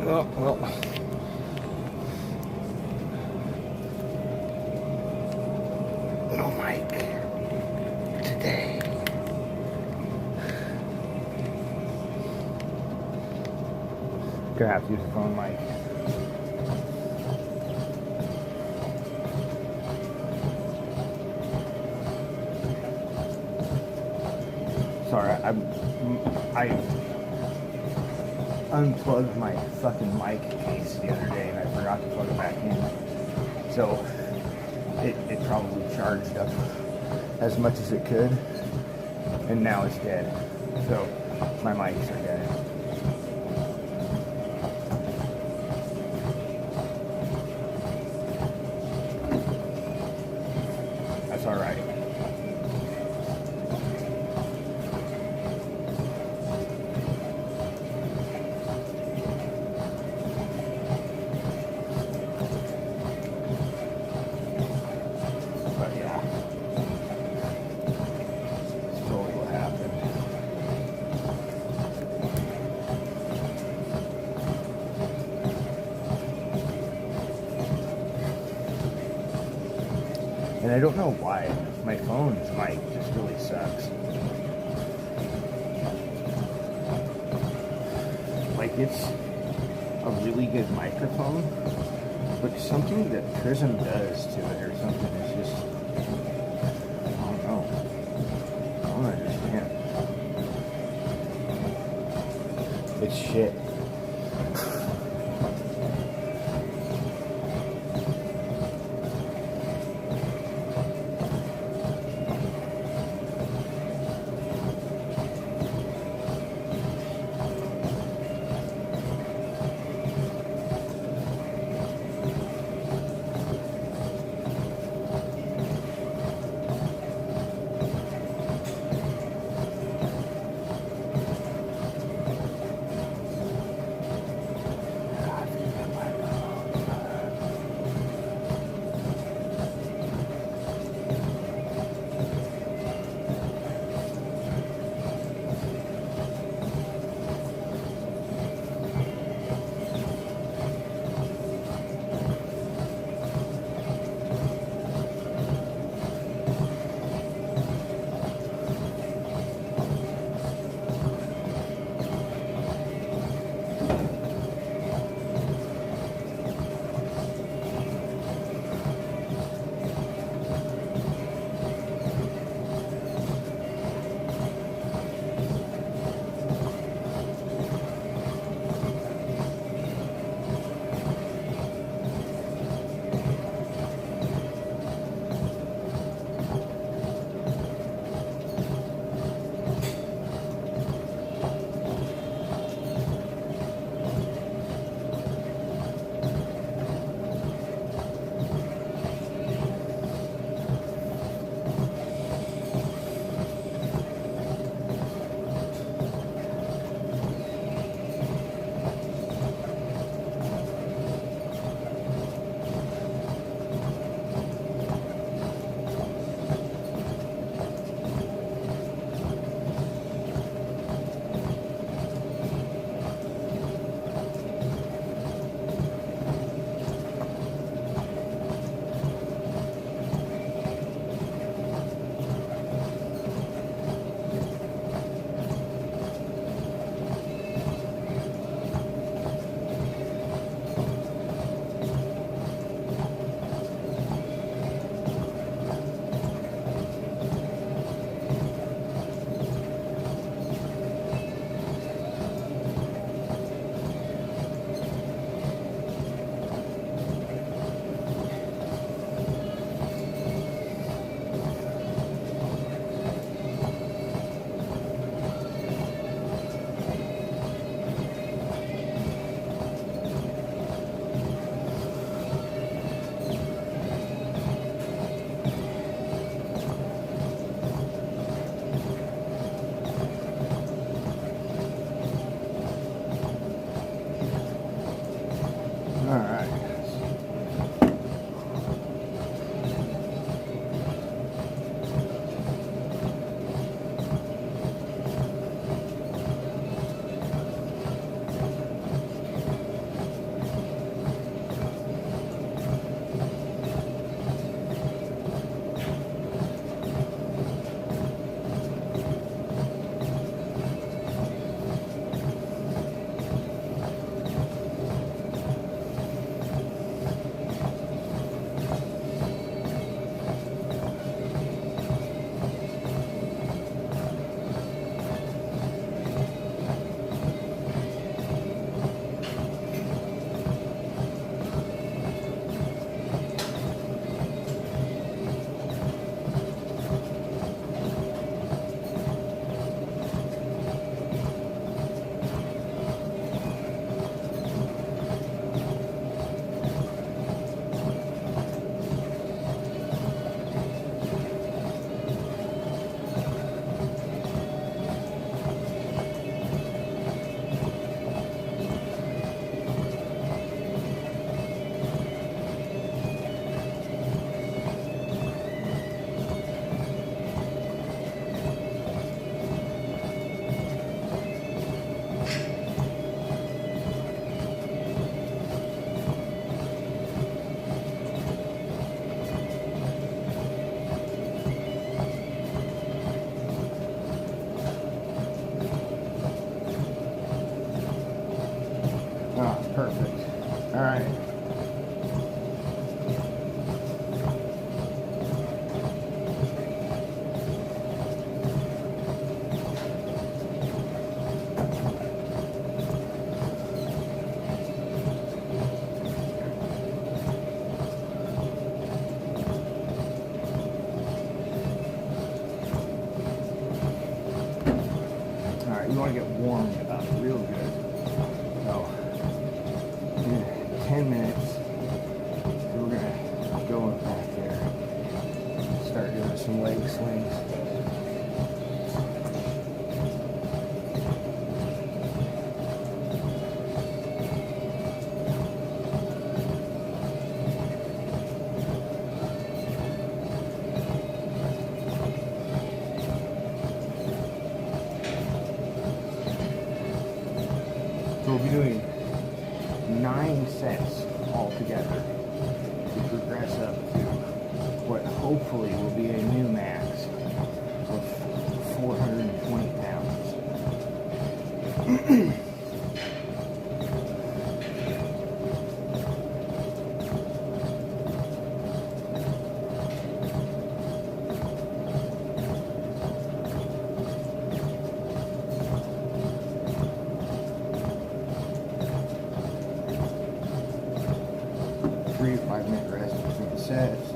Well. No mic today. Gonna have to use the phone mic. Sorry, I unplugged my fucking mic case the other day and I forgot to plug it back in. So it probably charged up as much as it could, and now it's dead. So my mics are dead. That's all right. But yeah, that's totally what happened. And I don't know why my phone's mic just really sucks. Like, it's a really good microphone, but something that Prism does to it or something is just, I don't know. I don't understand. It's shit. Perfect. All right. You want to get warmed up real good. So, in 10 minutes, we're going to go back there, start doing some leg swings. So we'll be doing 9 sets altogether to progress up to what hopefully will be a new max of 420 pounds. 3 to 5 minute rest between sets.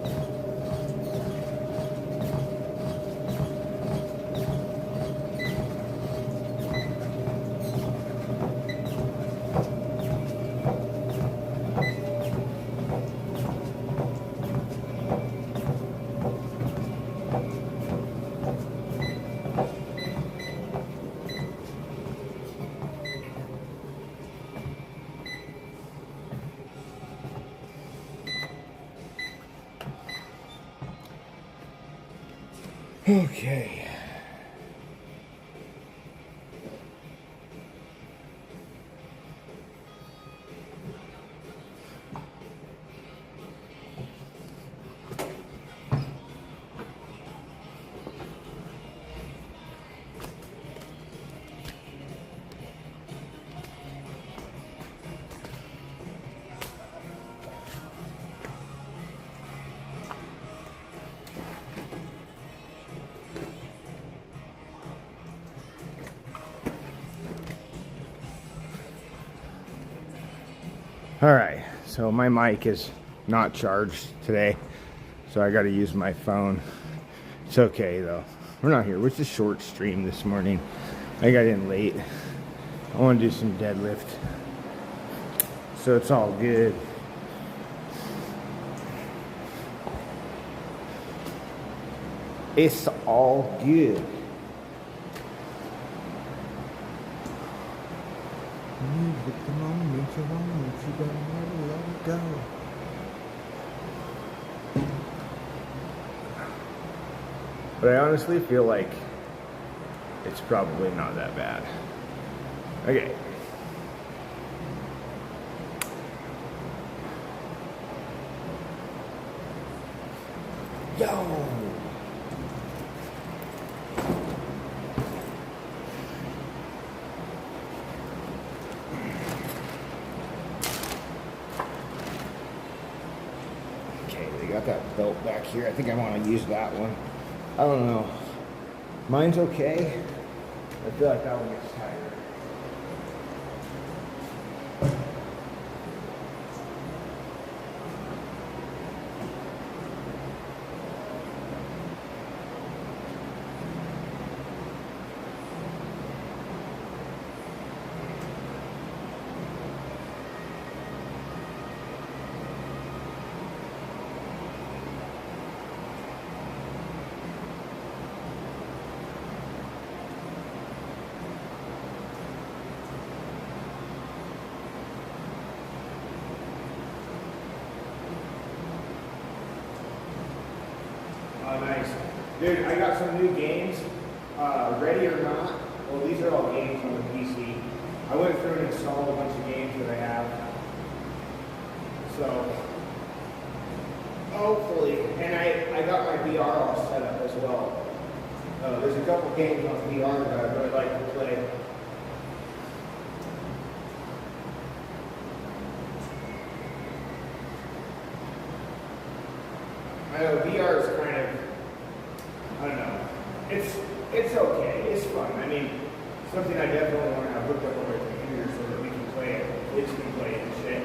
Okay. All right, so my mic is not charged today, so I got to use my phone. It's okay though. We're not here. It's a short stream this morning. I got in late. I want to do some deadlift, so it's all good. It's all good. At the moment you want, you gotta let it go. But I honestly feel like it's probably not that bad. Okay. Yo! Got that belt back here. I think I want to use that one. I don't know. Mine's okay. I feel like that one gets tighter. Oh, nice. Dude, I got some new games. Ready or Not. Well, these are all games on the PC. I went through and installed a bunch of games that I have. So, hopefully, and I got my VR all set up as well. There's a couple games on VR that I really like to play. know VR is kind of, I don't know. It's okay. It's fun. I mean, something I definitely want to have hooked up on my computer so that we can play it. Kids can play it and shit.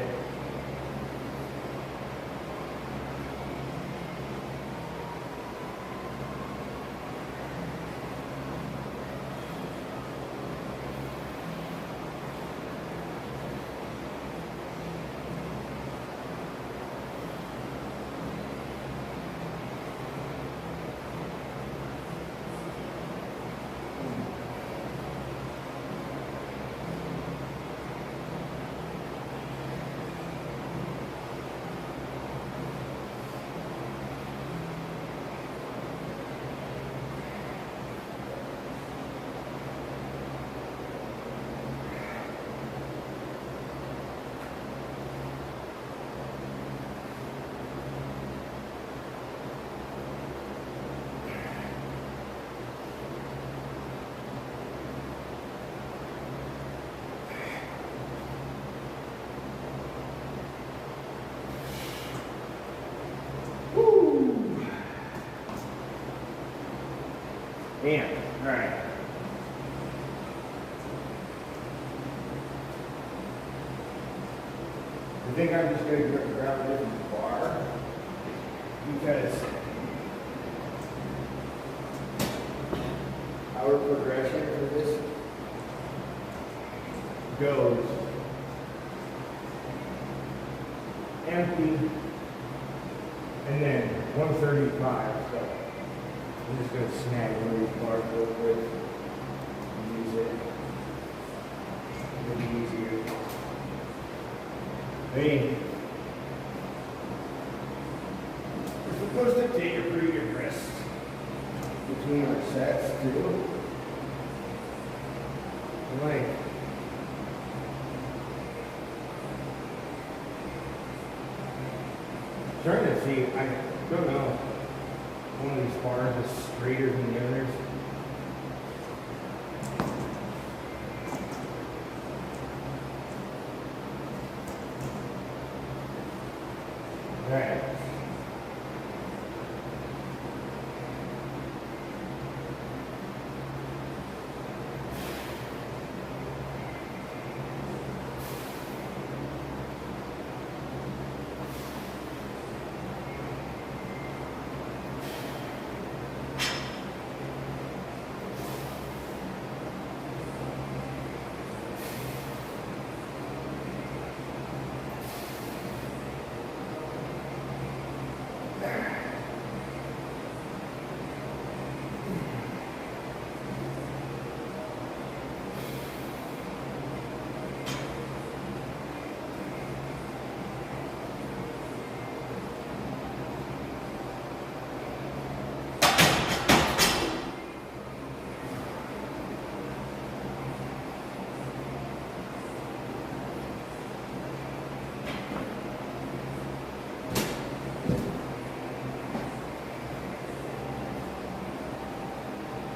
Damn. All right. I think I'm just going to grab it from the bar because our progression for this goes empty and then 135. So I'm just going to snag one of these bars real quick and use it. It'll be easier. Hey, we're supposed to take a pretty good rest between our sets too. I'm like, trying to see, I don't know. One of these bars is straighter than the others. All right.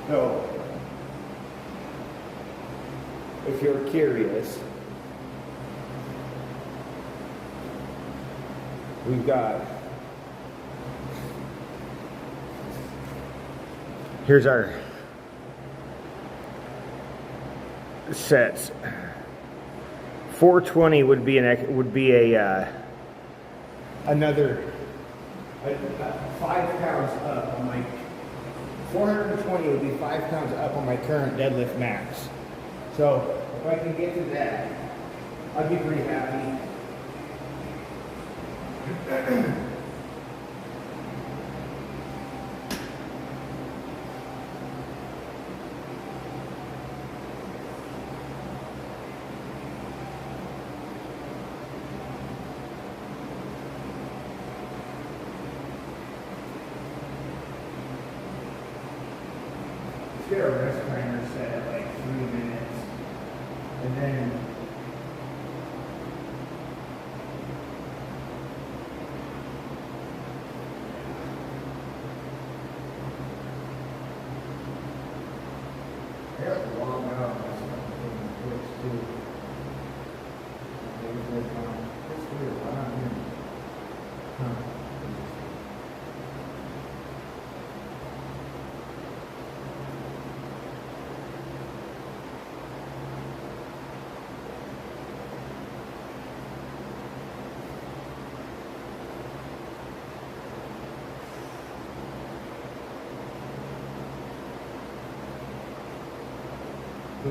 So, if you're curious, we've got, here's our sets. 420 would be another 5 pounds up on my 420 would be 5 pounds up on my current deadlift max. So if I can get to that, I'd be pretty happy. Get a rest timer set at like 3 minutes, and then I got to log out my stuff on Twitch too. It's weird. Why not here? Huh.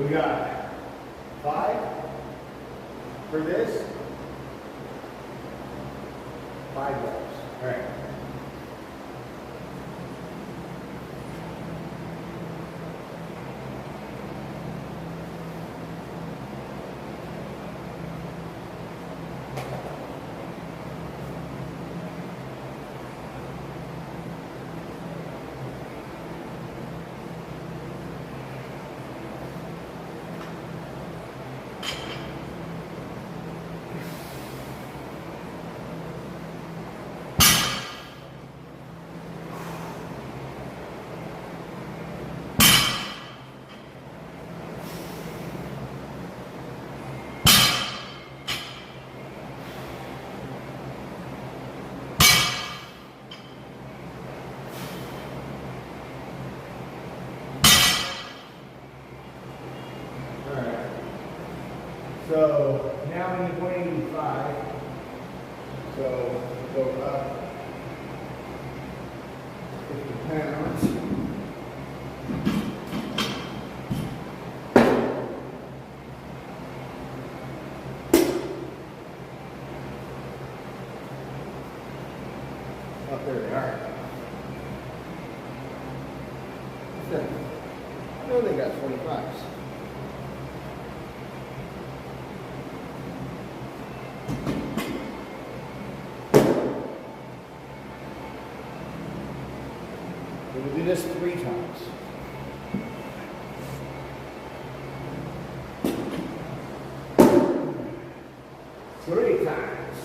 So we got 5 for this. 5 reps. All right. So now we need 185. So go up 50 pounds. Up there they are. I know they got 25s. We'll do this 3 times. Three times.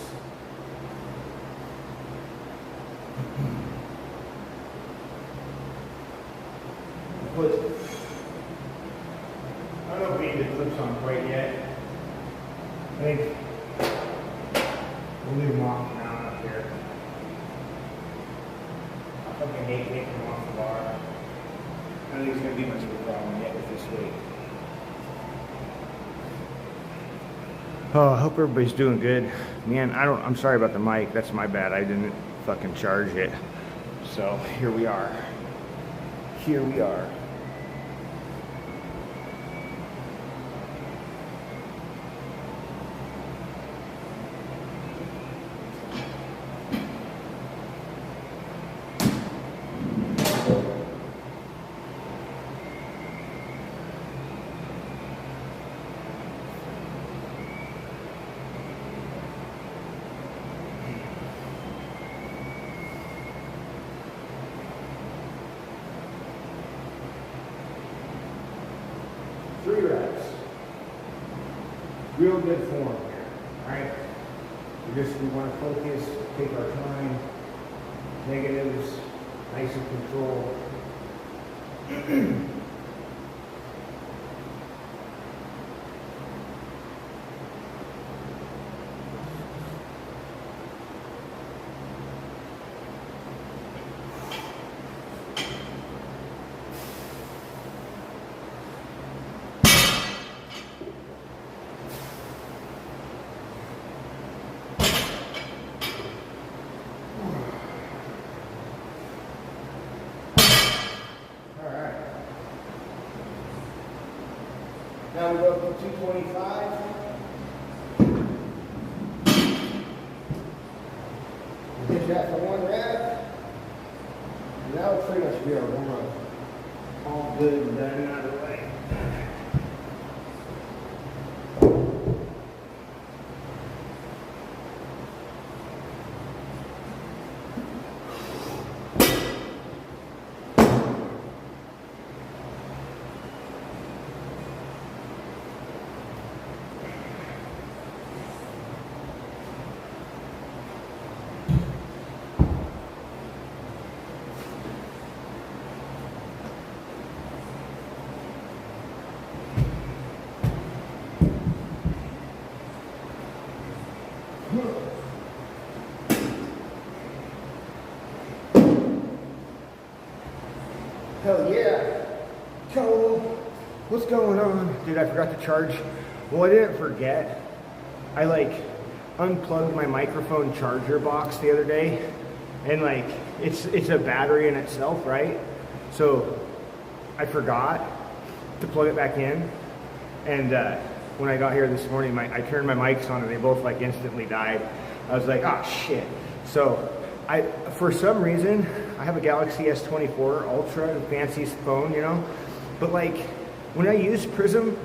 Put, I don't know if we need the clips on quite yet. I think we'll leave them off now up here. I fucking hate taking them off the bar. I don't think it's going to be much of a problem yet with this weight. Oh, I hope everybody's doing good. Man, I'm sorry about the mic. That's my bad. I didn't fucking charge it. So here we are. Here we are. Three reps. Real good form here, right? We want to focus, take our time. Negatives, nice and control. Now we go up to 225. Hit that for 1 rep. And that will pretty much be our warm-up. All good and done out of the way. Hell yeah. Cool. What's going on? Dude, I forgot to charge. Well, I didn't forget. I unplugged my microphone charger box the other day, and it's a battery in itself, right? So I forgot to plug it back in. And when I got here this morning, I turned my mics on and they both like instantly died. I was like, oh shit. So for some reason, I have a Galaxy S24 Ultra, the fanciest phone, you know? But like, when I use Prism,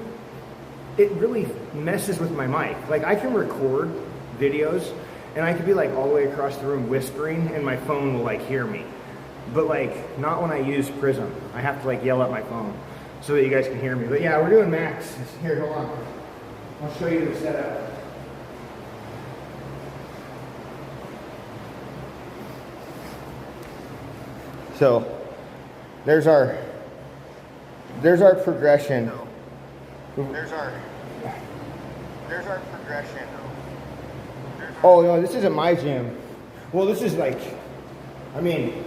it really messes with my mic. Like, I can record videos and I could be like all the way across the room whispering and my phone will like hear me. But like, not when I use Prism. I have to like yell at my phone so that you guys can hear me. But yeah, we're doing max. Here, hold on. I'll show you the setup. So there's our progression. There's our progression. Oh no, this isn't my gym. Well, this is like, I mean,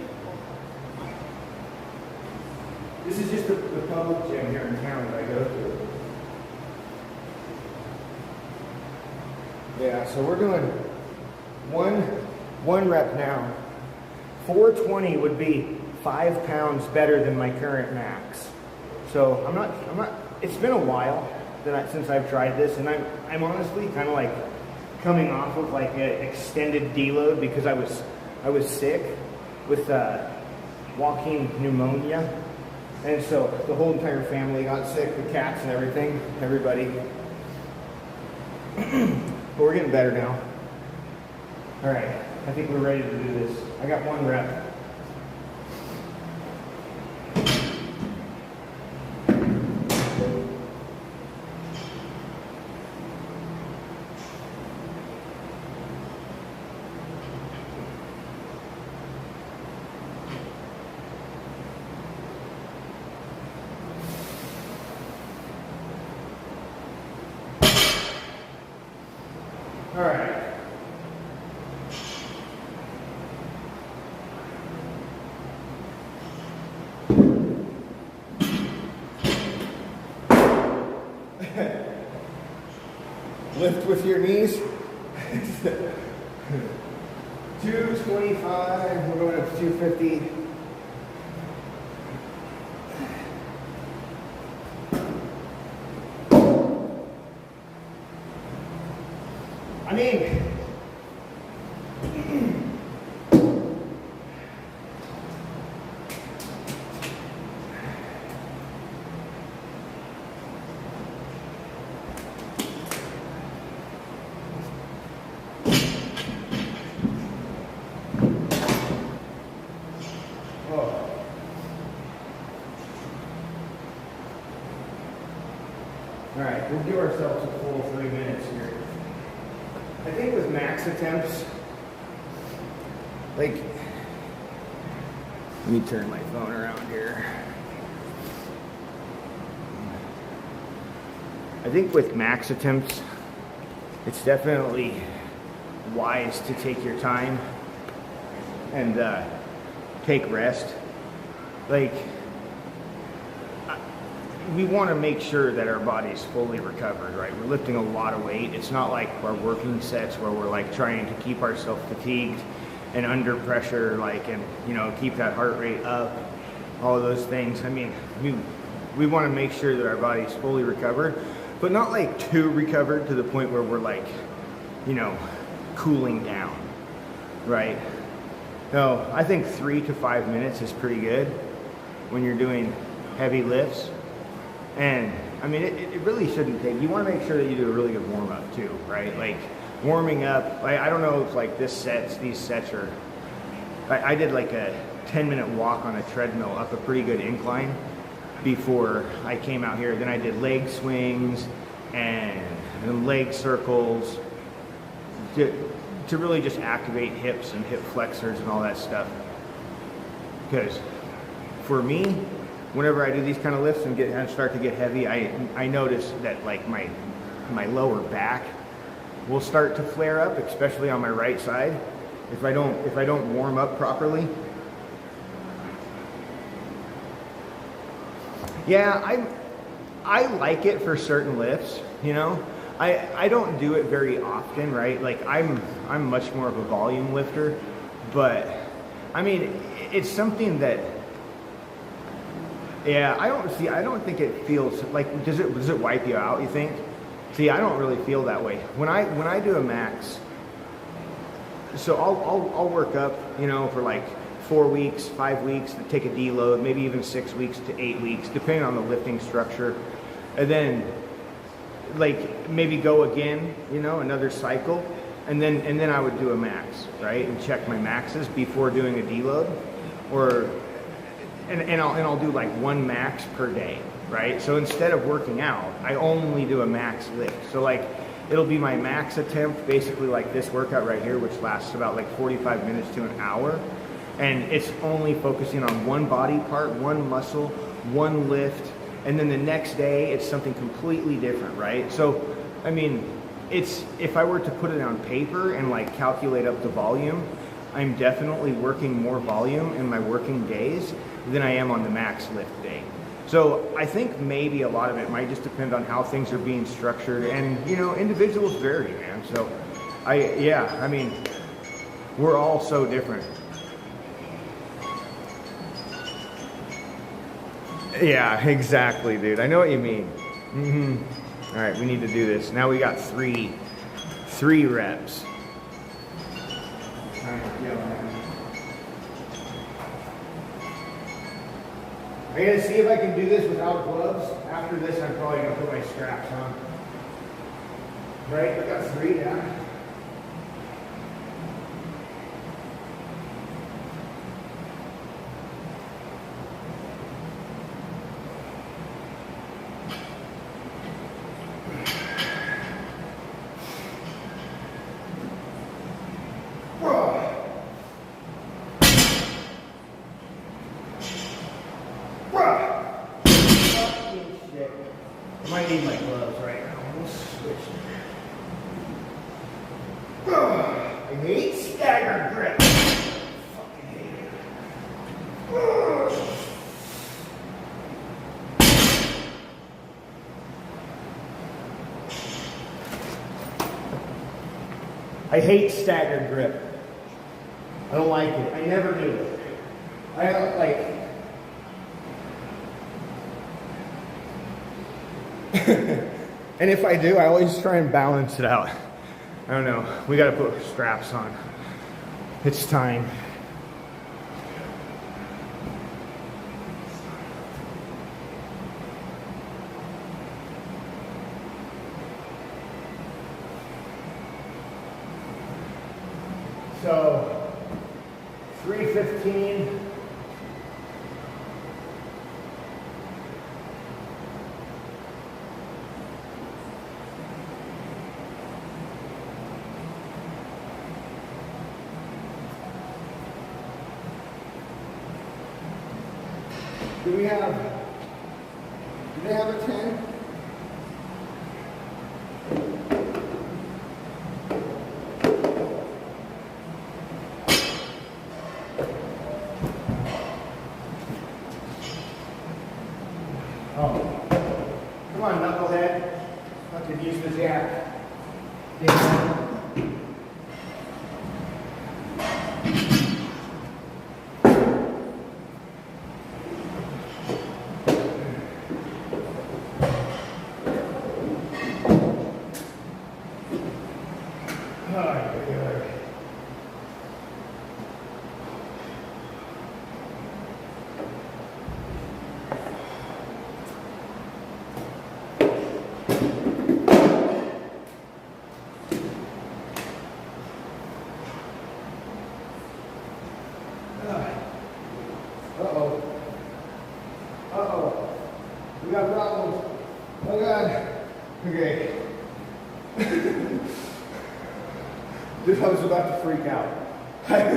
this is just the public gym here in town that I go to. Yeah, so we're doing one rep now. 420 would be 5 pounds better than my current max. So I'm not. It's been a while since I've tried this, and I'm honestly kind of like coming off of like an extended deload because I was sick with walking pneumonia, and so the whole entire family got sick, the cats and everything, everybody. But we're getting better now. All right, I think we're ready to do this. I got 1 rep. All right. Lift with your knees. 225, we're going up to 250. I mean, all right, we'll give ourselves a full 3 minutes here. I think with max attempts, like, let me turn my phone around here. I think with max attempts, it's definitely wise to take your time and take rest. Like, we want to make sure that our body's fully recovered, right? We're lifting a lot of weight. It's not like our working sets where we're like trying to keep ourselves fatigued and under pressure, like, and you know, keep that heart rate up, all of those things. I mean, we want to make sure that our body's fully recovered, but not like too recovered to the point where we're like, you know, cooling down, right? No, I think 3 to 5 minutes is pretty good when you're doing heavy lifts. And I mean, it really shouldn't take, you want to make sure that you do a really good warm up too, right? Like warming up, I don't know if like these sets are, I did like a 10-minute walk on a treadmill up a pretty good incline before I came out here. Then I did leg swings and leg circles to really just activate hips and hip flexors and all that stuff. Because for me, whenever I do these kind of lifts and start to get heavy, I notice that like my lower back will start to flare up, especially on my right side, if I don't warm up properly. Yeah, I like it for certain lifts, you know. I don't do it very often, right? Like I'm much more of a volume lifter, but I mean, it's something that Yeah, I don't think it feels like, does it wipe you out, you think? See, I don't really feel that way. When I do a max, so I'll work up, you know, for like 4 weeks, 5 weeks to take a deload, maybe even 6 weeks to 8 weeks, depending on the lifting structure. And then like maybe go again, you know, another cycle. And then I would do a max, right? And check my maxes before doing a deload. And I'll do like one max per day, right? So instead of working out, I only do a max lift. So like it'll be my max attempt, basically like this workout right here, which lasts about like 45 minutes to an hour. And it's only focusing on one body part, one muscle, one lift. And then the next day it's something completely different, right? So, I mean, if I were to put it on paper and like calculate up the volume, I'm definitely working more volume in my working days than I am on the max lift day. So I think maybe a lot of it might just depend on how things are being structured, and you know, individuals vary, man. So I mean, we're all so different. Yeah, exactly, dude. I know what you mean. All right, we need to do this. Now we got three reps. I'm gonna see if I can do this without gloves. After this, I'm probably gonna put my straps on. Right, I got 3 down. I might need my gloves right now. Let's switch. I hate stagger grip. Fucking hate it. I hate staggered grip. I don't like it. I never do. I don't like. And if I do, I always try and balance it out. I don't know. We gotta put straps on. It's time. So, 315. Do they have a 10? Oh. Come on, knucklehead. Fucking use the jack. Yeah. Uh-oh. We got problems. Oh God. Okay. Dude, I was about to freak out. I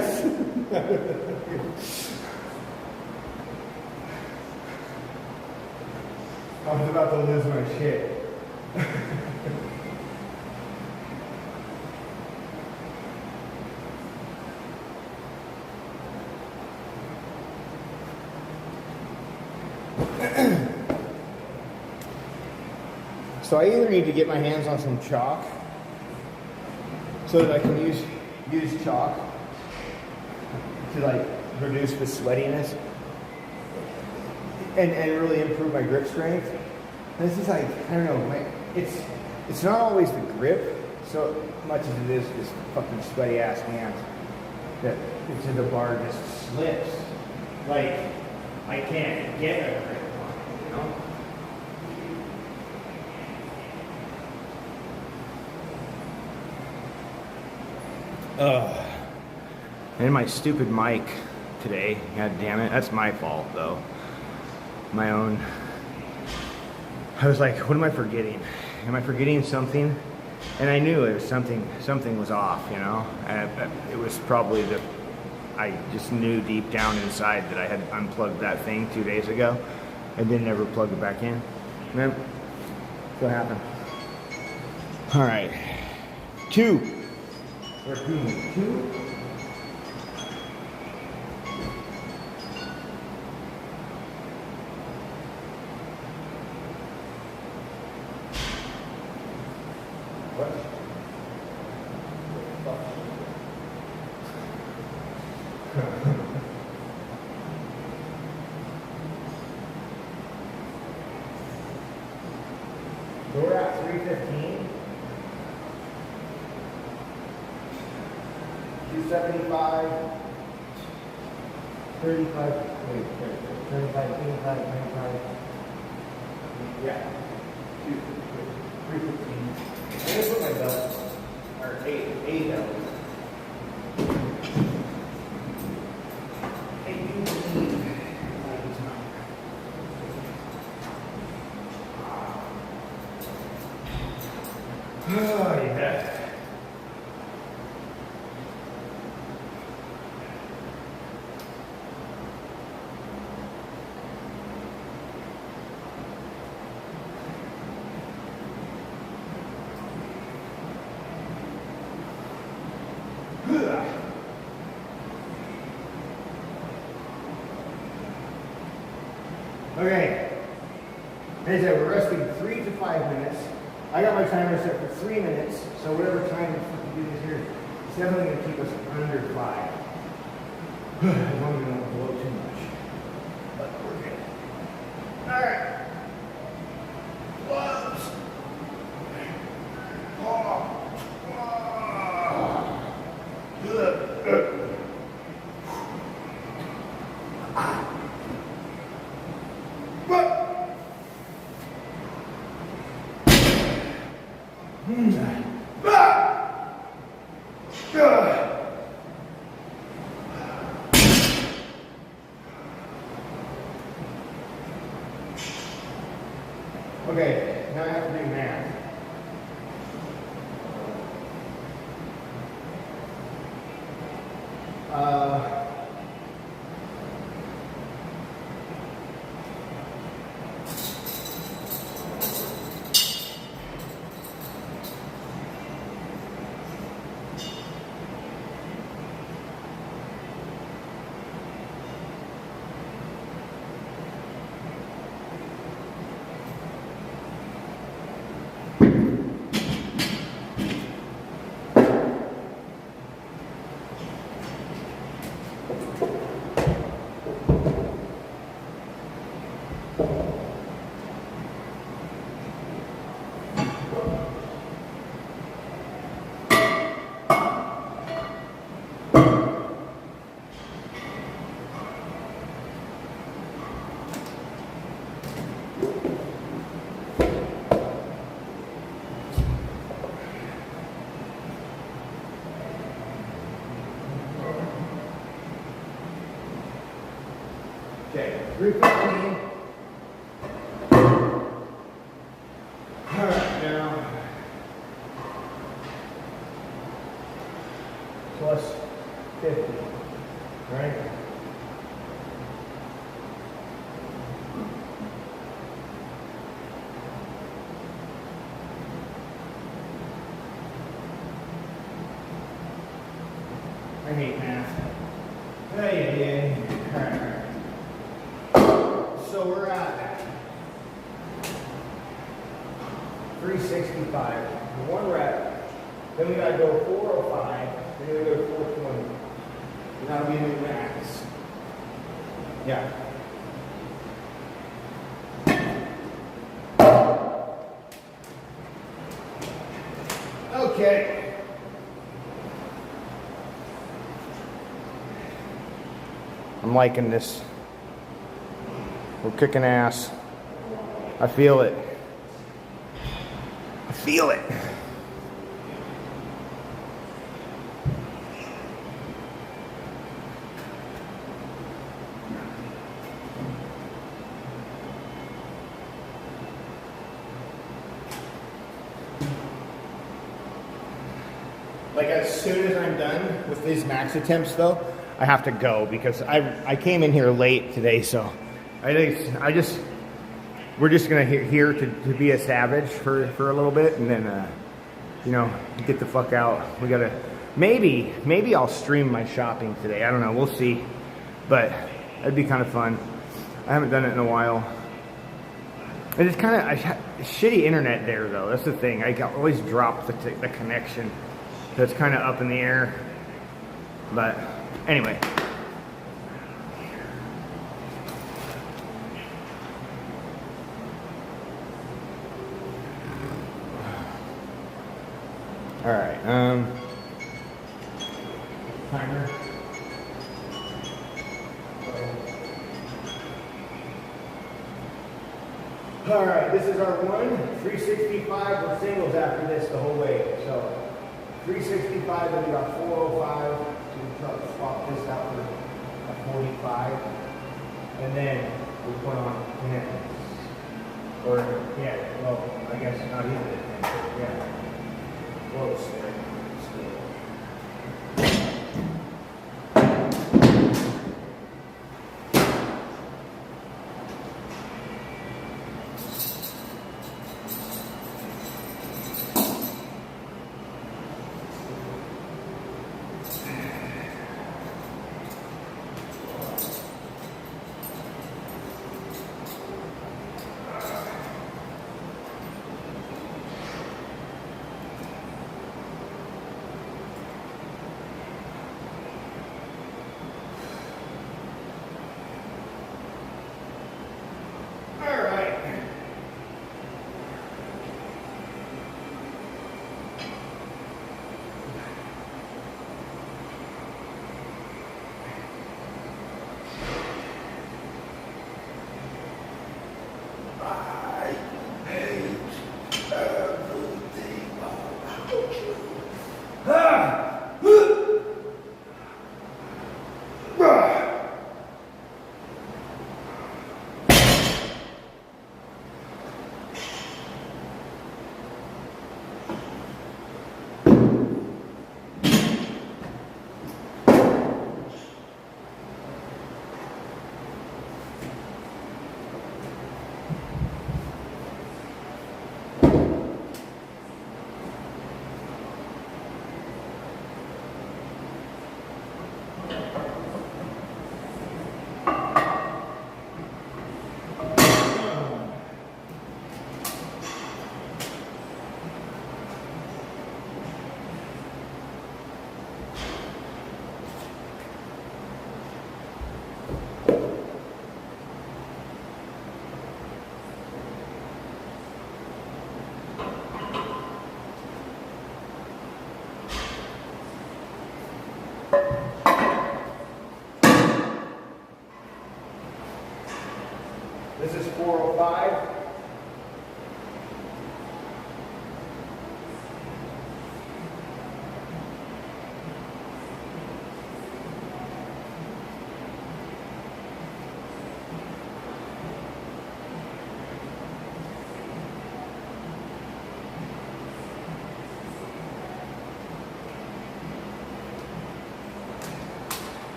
was about to lose my shit. So I either need to get my hands on some chalk so that I can use chalk to like reduce the sweatiness. and really improve my grip strength. This is like, I don't know, it's not always the grip so much as it is this fucking sweaty ass hands that into the bar just slips. Like, I can't get a grip on it, you know? And my stupid mic today, god damn it, that's my fault though. My own. I was like, what am I forgetting? Am I forgetting something? And I knew it was something was off, you know? It was probably I just knew deep down inside that I had unplugged that thing 2 days ago and then never plugged it back in. Man, what happened? All right, 2. We're doing 2. What? So we're at 315. 275. 35. Wait, 35, 85, 95. Yeah. 315. I'm gonna put my belt, or a belt. Oh, yeah. Okay, as I said, we're resting 3 to 5 minutes. I got my timer set for 3 minutes, so whatever time we fucking do this here, it's definitely going to keep us under 5. As long as we don't blow too much. But we're good. Alright. Gloves. Good. Okay, now I have to do math. Okay, 315. All right, now plus 50, right? I hate math. Yeah. All right. So we're at 365, one rep, then we gotta go 405, then we go to 420, and that'll be a new max. Yeah. Okay. I'm liking this. We're kicking ass. I feel it. I feel it. Like as soon as I'm done with these max attempts though, I have to go because I came in here late today, so we're just gonna here to be a savage for a little bit, and then you know, get the fuck out. We gotta maybe I'll stream my shopping today. I don't know, we'll see, but it'd be kind of fun. I haven't done it in a while. And it's kind of shitty internet there though. That's the thing. I always drop the connection. So it's kind of up in the air. But anyway. All right. Timer. All right. This is our 365 with singles after this the whole way. So 365, then we got 405. So we try to swap this out for a 45. And then we put on 10. Or, yeah, well, I guess not even 10. Yeah. Close there. This is 405.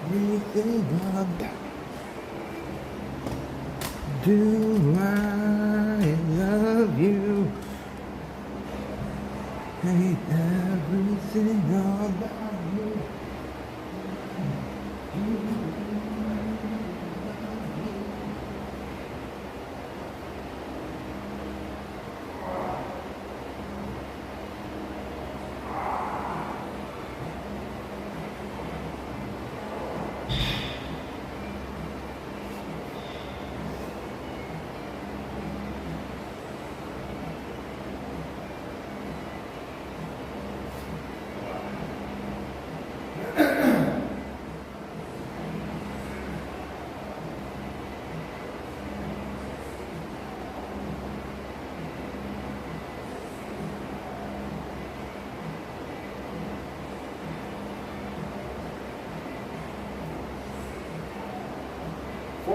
Everything I've got. Do I love you? Hey, everything about you.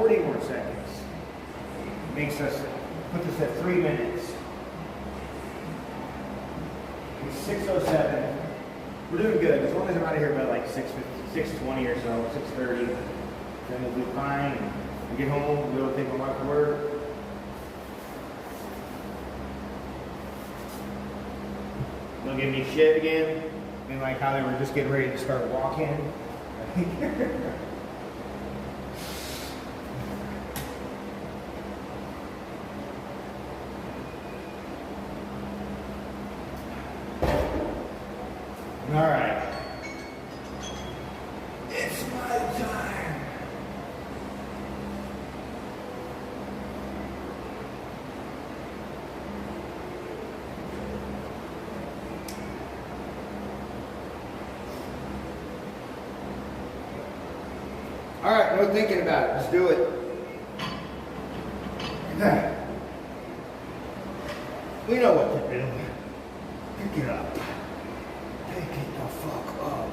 40 more seconds. Makes us, puts us at 3 minutes. It's 6:07. We're doing good. As long as I'm out of here by like 6:20 or so, 6:30, then we'll be fine. We get home, we'll take my wife to work. They'll give me shit again. And like how they were just getting ready to start walking. All right. It's my time. All right, no thinking about it. Let's do it. We know what to do. Pick it up. Pick it the fuck up.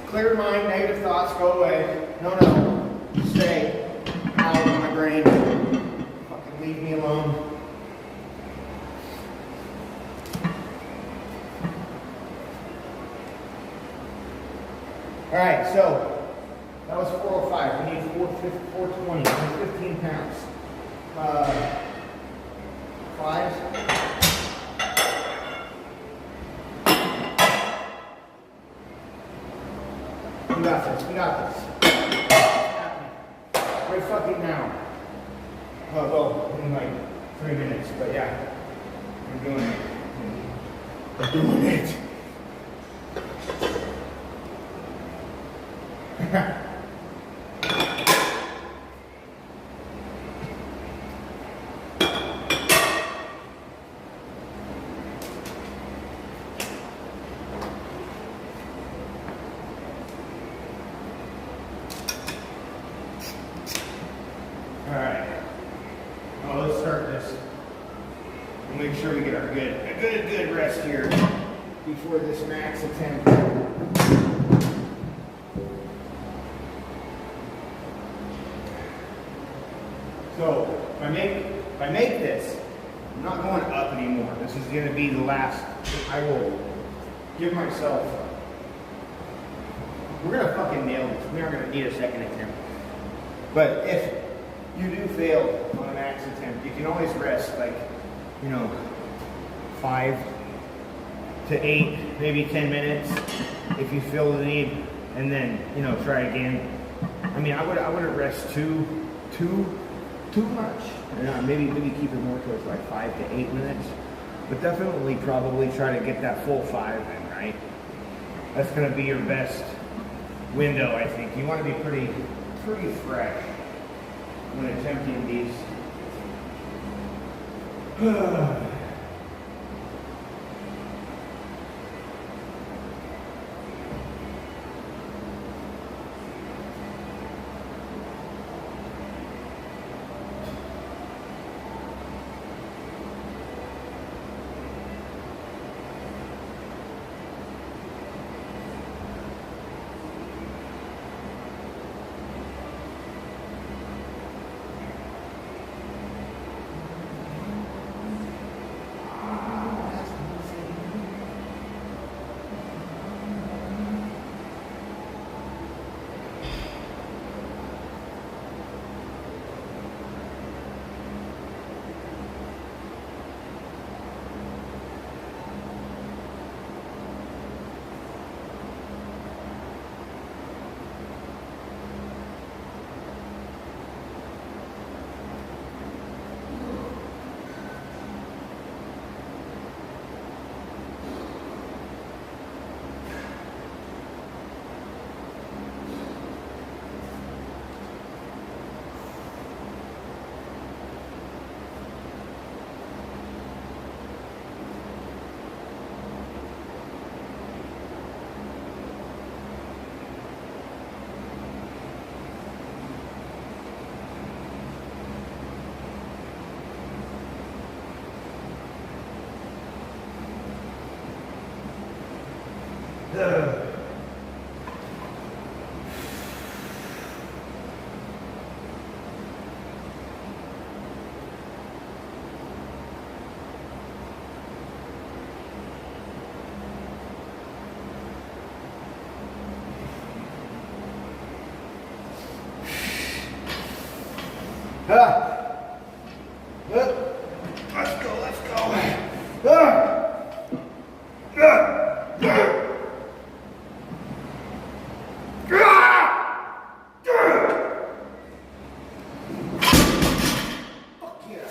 Clear mind, negative thoughts, go away. No. Stay out of my brain. Fucking leave me alone. Alright, so that was 405. We need 420, 15 pounds. Fives. We got this. Right fucking now. Well, in like 3 minutes, but yeah. We're doing it. We're doing it. Alright. Well, let's start this. We'll make sure we get our good rest here before this max attempt. So, if I make this, I'm not going up anymore. This is going to be the last. I will give myself. We're going to fucking nail this. We aren't going to need a second attempt. But if you do fail on a max attempt, you can always rest 5 to 8, maybe 10 minutes if you feel the need, and then try again. I mean, I wouldn't rest too much. Maybe keep it more towards like 5 to 8 minutes, but definitely probably try to get that full 5 in, right? That's going to be your best window, I think. You want to be pretty fresh when attempting these. Let's go, let's go. Fuck yeah.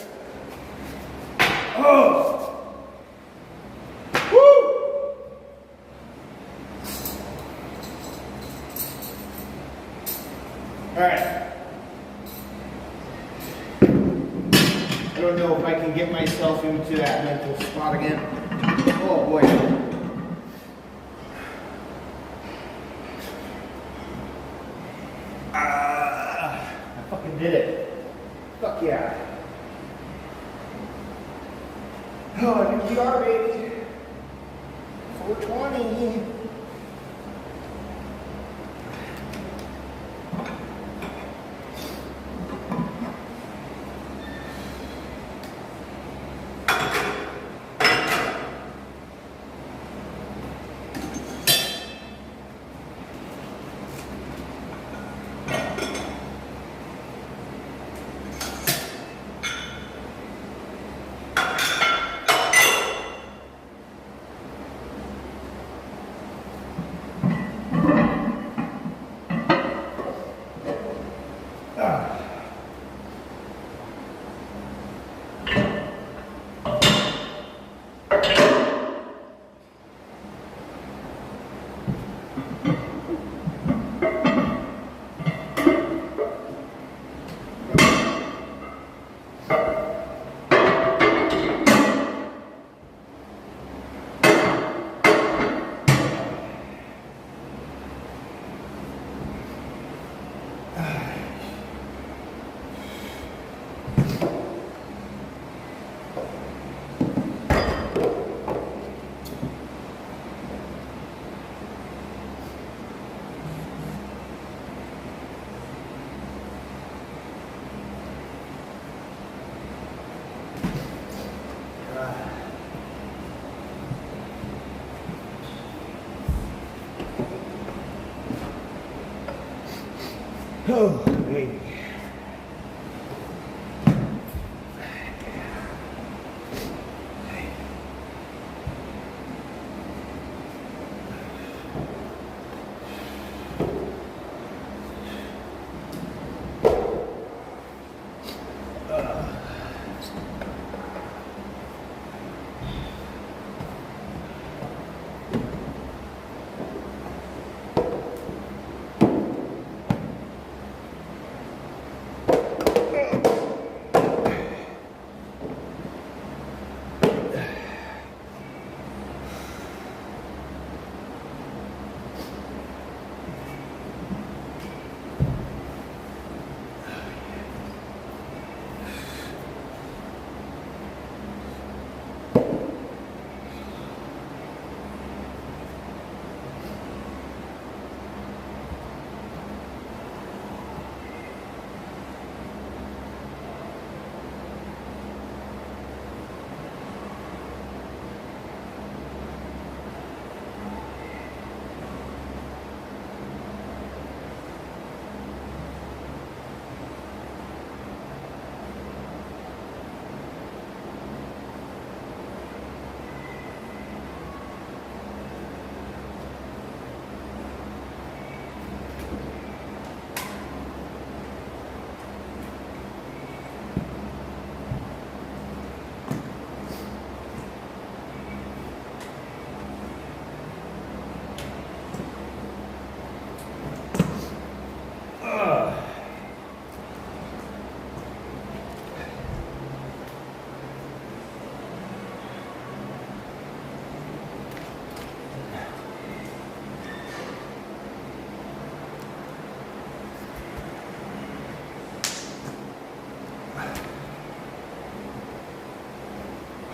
Oh. Woo. All right. I don't know if I can get myself into that mental spot again. Oh boy. I fucking did it. Fuck yeah. Oh, new PR, baby. 420. Oh, baby.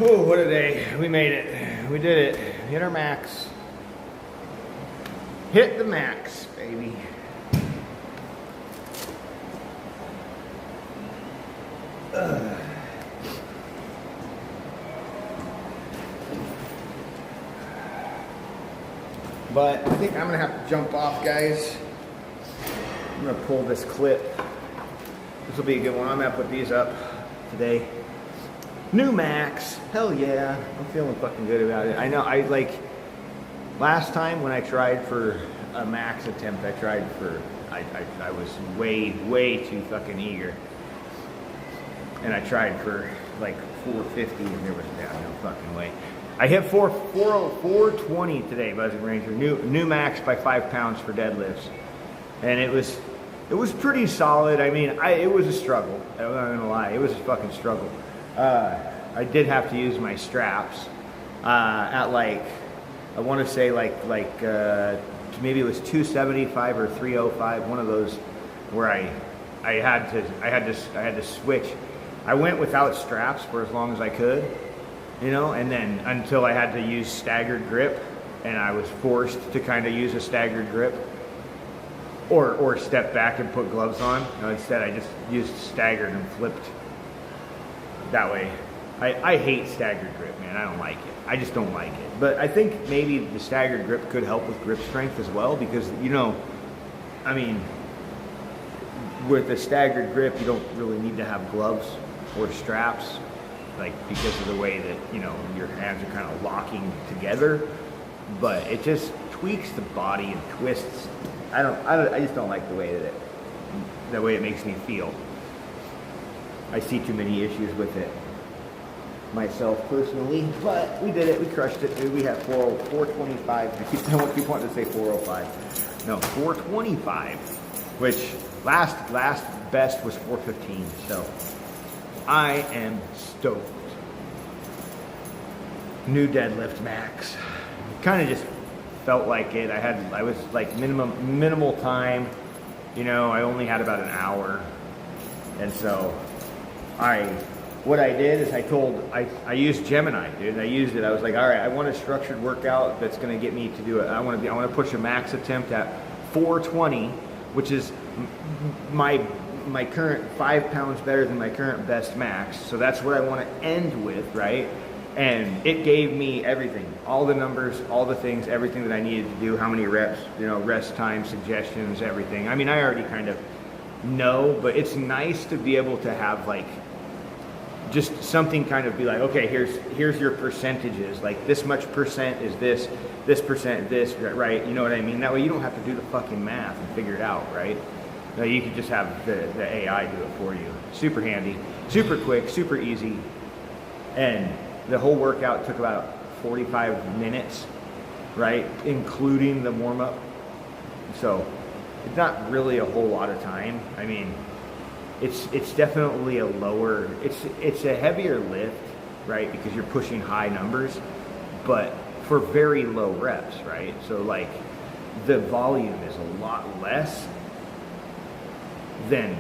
Oh, what a day. We made it. We did it. We hit our max. hit the max, baby. But I think I'm gonna have to jump off, guys. I'm gonna pull this clip. This will be a good one. I'm gonna put these up today. New max, hell yeah. I'm feeling fucking good about it. I know, last time when I tried for a max attempt, I was way too fucking eager. And I tried for like 450 and there was no fucking way. I hit 420 today, Buzzing Ranger. New max by 5 pounds for deadlifts. And it was pretty solid. I mean, it was a struggle. I'm not gonna lie, it was a fucking struggle. I did have to use my straps at like, I want to say like maybe it was 275 or 305, one of those where I had to switch. I went without straps for as long as I could, you know, and then until I had to use staggered grip, and I was forced to kind of use a staggered grip or step back and put gloves on. No, instead I just used staggered and flipped that way. I hate staggered grip, man. I don't like it. I just don't like it. But I think maybe the staggered grip could help with grip strength as well, because, you know, I mean, with a staggered grip, you don't really need to have gloves or straps, like, because of the way that, you know, your hands are kind of locking together. But it just tweaks the body and twists. I just don't like the way it makes me feel. I see too many issues with it myself personally, but we did it. We crushed it, dude. We had 425. I keep wanting to say 405. No, 425, which last best was 415. So I am stoked. New deadlift max. Kind of just felt like it. I was like minimal time. You know, I only had about an hour, and so what I did is I used Gemini, dude. I used it. I was like, all right, I want a structured workout that's going to get me to do it. I want to push a max attempt at 420, which is my current 5 pounds better than my current best max. So that's what I want to end with, right? And it gave me everything, all the numbers, all the things, everything that I needed to do, how many reps, you know, rest time, suggestions, everything. I mean, I already kind of know, but it's nice to be able to have like just something kind of be like, okay, here's your percentages, like this much percent is this percent this, right? You know what I mean? That way you don't have to do the fucking math and figure it out, right? No, you could just have the AI do it for you. Super handy, super quick, super easy. And the whole workout took about 45 minutes, right? Including the warm up. So it's not really a whole lot of time. I mean, it's definitely a lower, it's a heavier lift, right? Because you're pushing high numbers, but for very low reps, right? So like the volume is a lot less than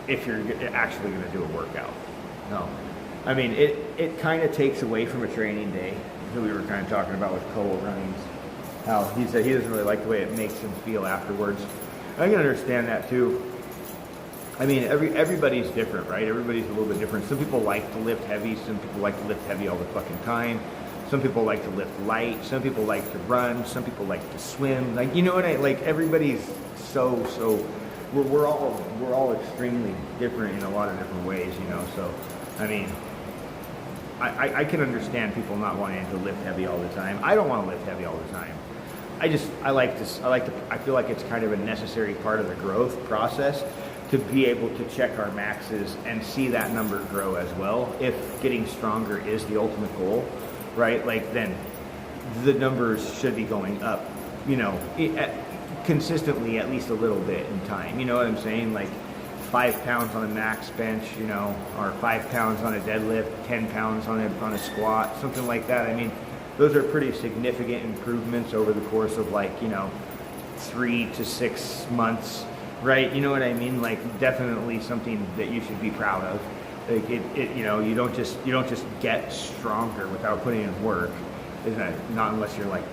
if you're actually going to do a workout. No, I mean, it kind of takes away from a training day, that we were kind of talking about with Cole Runnings. How he said he doesn't really like the way it makes him feel afterwards. I can understand that too. I mean, everybody's different, right? Everybody's a little bit different. Some people like to lift heavy. Some people like to lift heavy all the fucking time. Some people like to lift light. Some people like to run. Some people like to swim. Like, you know what I like? Everybody's so. We're all extremely different in a lot of different ways, you know. So, I mean, I can understand people not wanting to lift heavy all the time. I don't want to lift heavy all the time. I feel like it's kind of a necessary part of the growth process to be able to check our maxes and see that number grow as well. If getting stronger is the ultimate goal, right? Like, then the numbers should be going up, you know, consistently, at least a little bit in time. You know what I'm saying? Like 5 pounds on a max bench, you know, or 5 pounds on a deadlift, 10 pounds on a squat, something like that. I mean, those are pretty significant improvements over the course of, like, you know, 3 to 6 months, right? You know what I mean? Like, definitely something that you should be proud of. Like, you know, you don't just get stronger without putting in work. Isn't it? Not unless you're like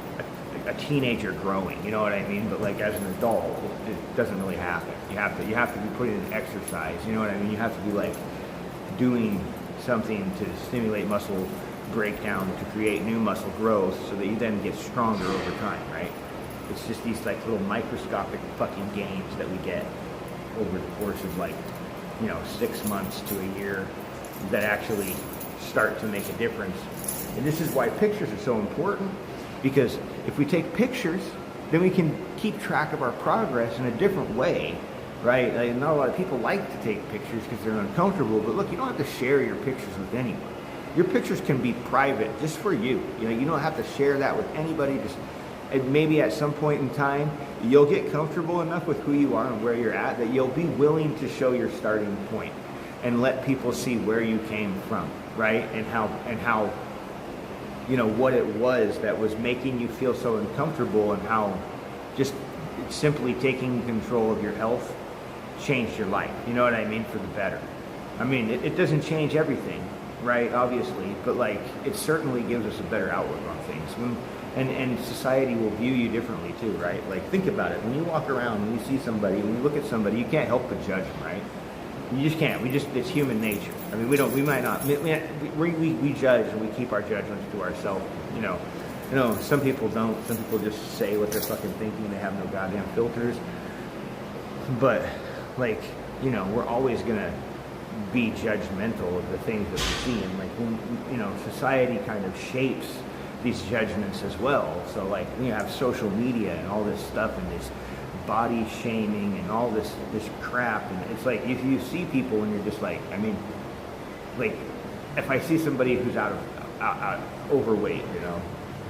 a teenager growing, you know what I mean? But like as an adult, it doesn't really happen. You have to be putting in exercise, you know what I mean? You have to be like doing something to stimulate muscle breakdown to create new muscle growth so that you then get stronger over time, right? It's just these like little microscopic fucking gains that we get over the course of like, 6 months to a year that actually start to make a difference. And this is why pictures are so important, because if we take pictures, then we can keep track of our progress in a different way, right? Like, not a lot of people like to take pictures because they're uncomfortable, but look, you don't have to share your pictures with anyone. Your pictures can be private just for you. You don't have to share that with anybody. And maybe at some point in time, you'll get comfortable enough with who you are and where you're at that you'll be willing to show your starting point and let people see where you came from, right? And how what it was that was making you feel so uncomfortable, and how just simply taking control of your health changed your life. You know what I mean? For the better. I mean, it doesn't change everything, right? Obviously, but like it certainly gives us a better outlook on things. And society will view you differently too, right? Like think about it. When you walk around, when you see somebody, when you look at somebody, you can't help but judge them, right? You just can't. It's human nature. I mean, we judge, and we keep our judgments to ourselves. Some people don't. Some people just say what they're fucking thinking. They have no goddamn filters. But like, we're always gonna be judgmental of the things that we see, and like, society kind of shapes these judgments as well. So like, you have social media and all this stuff, and this body shaming and all this crap, and it's like if you see people and you're just like, I mean, like if I see somebody who's out overweight,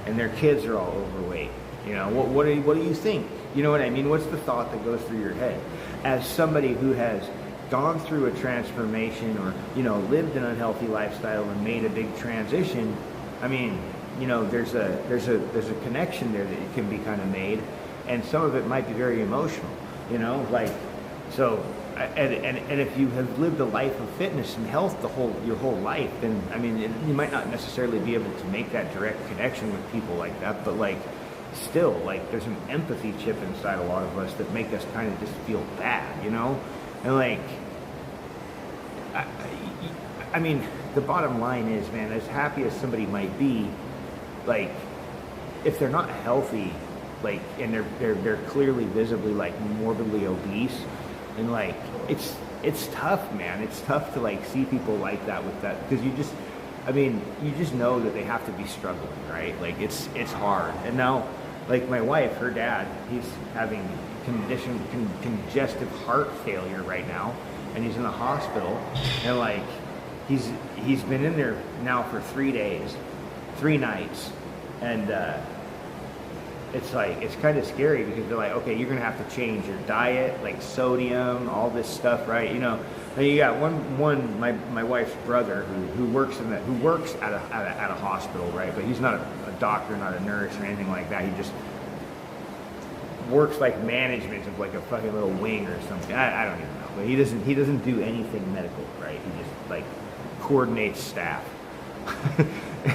and their kids are all overweight, what do you think? You know what I mean? What's the thought that goes through your head as somebody who has gone through a transformation, or lived an unhealthy lifestyle and made a big transition? I mean, there's a connection there that can be kind of made, and some of it might be very emotional, like, so, and if you have lived a life of fitness and health your whole life, then I mean, you might not necessarily be able to make that direct connection with people like that, but like, still, like, there's an empathy chip inside a lot of us that make us kind of just feel bad, and like, I mean, the bottom line is, man, as happy as somebody might be, like, if they're not healthy, like, and they're clearly visibly like morbidly obese, and like it's tough, man. It's tough to like see people like that with that, because you just know that they have to be struggling, right? Like it's hard. And now, like my wife, her dad, he's having congestive heart failure right now, and he's in the hospital, and like he's been in there now for 3 days, 3 nights, and it's like, it's kind of scary, because they're like, okay, you're gonna have to change your diet, like sodium, all this stuff, right? Now you got my wife's brother who works at a hospital, right? But he's not a doctor, not a nurse or anything like that. He just works like management of like a fucking little wing or something. I don't even know, but he doesn't do anything medical, right? He just like coordinates staff.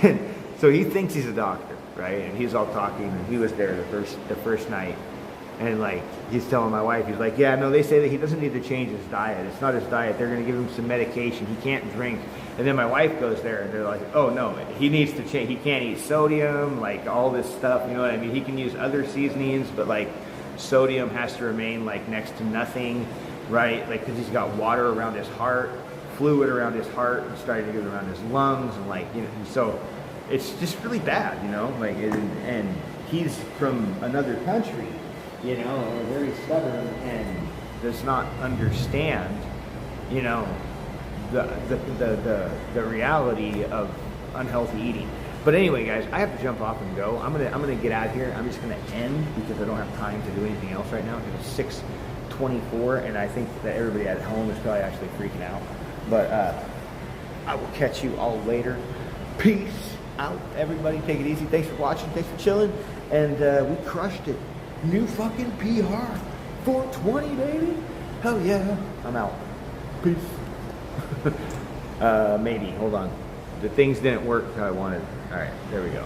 And so he thinks he's a doctor, right? And he's all talking, and he was there the first night, and like he's telling my wife, he's like, yeah, no, they say that he doesn't need to change his diet. It's not his diet. They're going to give him some medication. He can't drink. And then my wife goes there, and they're like, oh no, he needs to change. He can't eat sodium, like all this stuff. You know what I mean? He can use other seasonings, but like sodium has to remain like next to nothing, right? Like, because he's got water around his heart, fluid around his heart, and starting to get around his lungs, and like, so it's just really bad, like, and he's from another country, very stubborn, and does not understand, the reality of unhealthy eating. But anyway, guys, I have to jump off and go. I'm gonna get out of here. I'm just gonna end, because I don't have time to do anything else right now. It's 6:24, and I think that everybody at home is probably actually freaking out. But I will catch you all later. Peace out, everybody. Take it easy. Thanks for watching. Thanks for chilling. And we crushed it. New fucking PR. 420, baby. Hell yeah. I'm out. Peace. Maybe. Hold on. The things didn't work how I wanted. All right. There we go.